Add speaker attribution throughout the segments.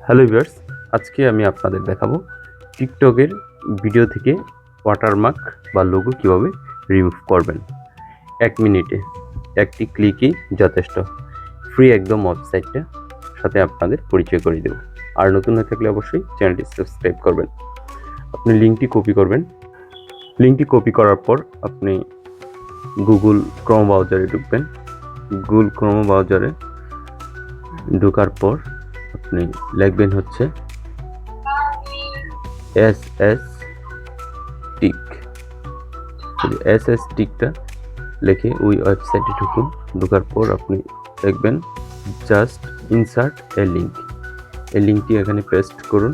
Speaker 1: Hello viewers, আজকে আমি আপনাদের দেখাবো টিকটকের ভিডিও থেকে ওয়াটারমার্ক বা লোগো কীভাবে রিমুভ করবেন 1 মিনিটে। একটি ক্লিকই যথেষ্ট। ফ্রি একদম ওয়েবসাইটটা সাথে আপনাদের পরিচয় করে দেব। আর নতুন হয়ে থাকলে অবশ্যই চ্যানেলটি সাবস্ক্রাইব করবেন। আপনি লিঙ্কটি কপি করবেন। লিঙ্কটি কপি করার পর আপনি গুগল ক্রোম ব্রাউজারে ঢুকবেন। গুগল ক্রোম ব্রাউজারে ঢোকার পর আপনি লিখবেন হচ্ছে SS টিক। SS টিকটা লিখে ওই ওয়েবসাইটে ঢুকুন। ঢোকার পর আপনি দেখবেন জাস্ট ইনসার্ট এ লিঙ্ক। এই লিঙ্কটি এখানে পেস্ট করুন।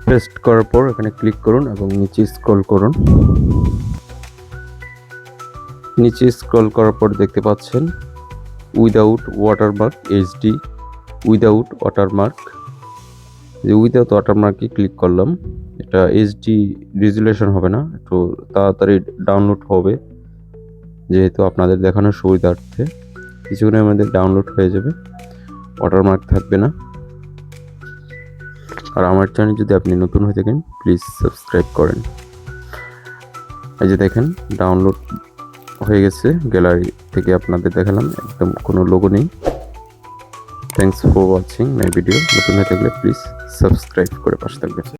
Speaker 1: পেস্ট করার পর এখানে ক্লিক করুন এবং নিচে স্ক্রল করুন। নিচে স্ক্রল করার পর দেখতে পাচ্ছেন without watermark HD without watermark. যে উইদাউট ওয়াটারমার্কে ক্লিক করলাম, এটা HD রেজুলেশন হবে না, একটু তাড়াতাড়ি ডাউনলোড হবে, যেহেতু আপনাদের দেখানোর সুবিধার্থে কিছুক্ষণের মধ্যে ডাউনলোড হয়ে যাবে, ওয়াটারমার্ক থাকবে না। আর আমার চ্যানেল যদি আপনি নতুন হয়ে থাকেন প্লিজ সাবস্ক্রাইব করেন। এই যে দেখেন ডাউনলোড হয়ে গেছে, গ্যালারি থেকে আপনাদের দেখালাম, একদম কোনো লোগো নেই। Thanks for watching my video. নতুন হয়ে থাকলে প্লিজ সাবস্ক্রাইব করে পাশে থাকবেন।